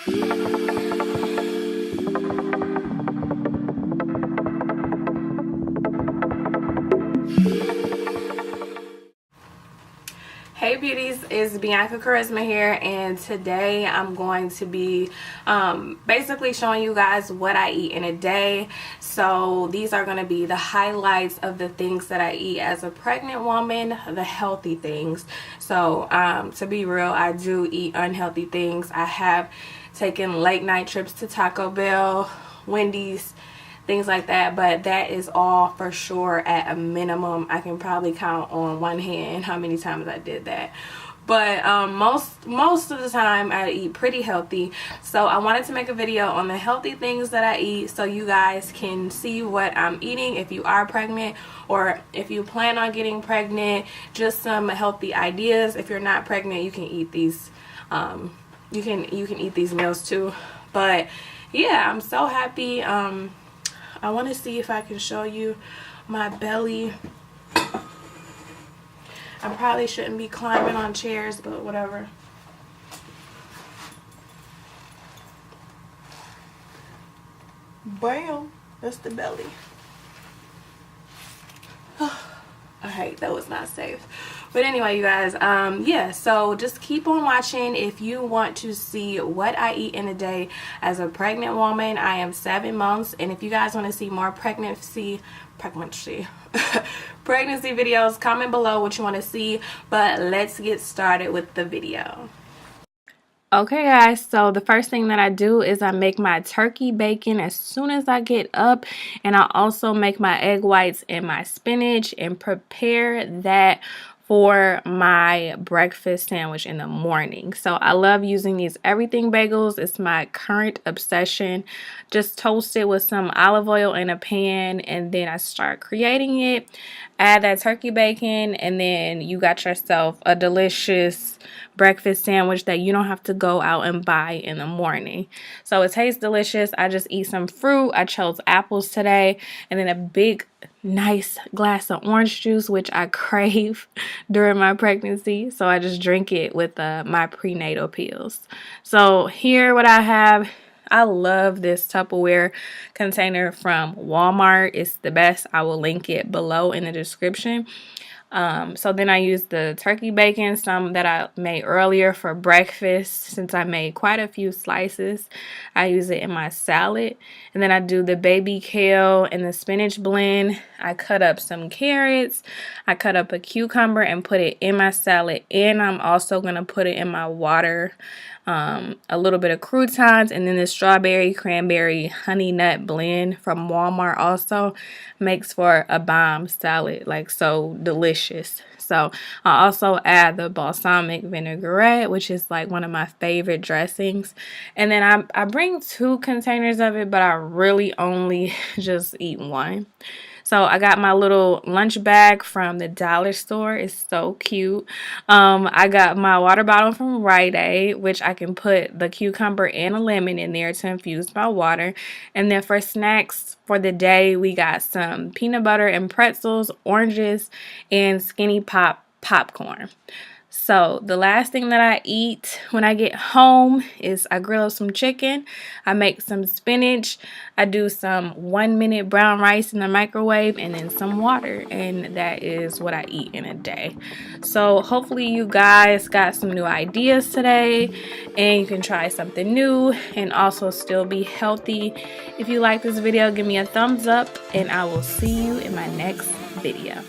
Hey beauties, it's Bianca here, and today I'm going to be basically showing you guys what I eat in a day. So these are going to be the highlights of the things that I eat as a pregnant woman, the healthy things. So to be real, I do eat unhealthy things. I have taken late night trips to Taco Bell, Wendy's, things like that, but that is all for sure at a minimum. I can probably count on one hand how many times I did that, but most of the time I eat pretty healthy. So I wanted to make a video on the healthy things that I eat so you guys can see what I'm eating if you are pregnant, or if you plan on getting pregnant, just some healthy ideas. If you're not pregnant, you can eat these you can eat these meals too. But yeah, I'm so happy. I want to see if I can show you my belly. I probably shouldn't be climbing on chairs, but whatever. Bam! That's the belly. Alright, that was not safe. But anyway, you guys, yeah, so just keep on watching if you want to see what I eat in a day as a pregnant woman. I am 7 months, and if you guys want to see more pregnancy videos, comment below what you want to see. But let's get started with the video. Okay guys, so the first thing that I do is I make my turkey bacon as soon as I get up, and I also make my egg whites and my spinach and prepare that for my breakfast sandwich in the morning. So I love using these everything bagels. It's my current obsession. Just toast it with some olive oil in a pan, and then I start creating it. Add that turkey bacon, and then you got yourself a delicious breakfast sandwich that you don't have to go out and buy in the morning. So it tastes delicious. I just eat some fruit. I chose apples today, and then a big nice glass of orange juice, which I crave during my pregnancy. So I just drink it with my prenatal pills. So here what I have, I love this Tupperware container from Walmart. It's the best. I will link it below in the description. So then I use the turkey bacon, some that I made earlier for breakfast, since I made quite a few slices. I use it in my salad. And then I do the baby kale and the spinach blend. I cut up some carrots. I cut up a cucumber and put it in my salad. And I'm also going to put it in my water. A little bit of croutons, and then the strawberry cranberry honey nut blend from Walmart also makes for a bomb salad, like so delicious. So I also add the balsamic vinaigrette, which is like one of my favorite dressings, and then I bring 2 containers of it, but I really only just eat one. So I got my little lunch bag from the dollar store. It's so cute. I got my water bottle from Rite Aid, which I can put the cucumber and a lemon in there to infuse my water. And then for snacks for the day, we got some peanut butter and pretzels, oranges, and Skinny Pop popcorn. So the last thing that I eat when I get home is I grill up some chicken. I make some spinach. I do some 1-minute brown rice in the microwave, and then some water. And that is what I eat in a day. So hopefully you guys got some new ideas today, and you can try something new and also still be healthy. If you like this video, give me a thumbs up, and I will see you in my next video.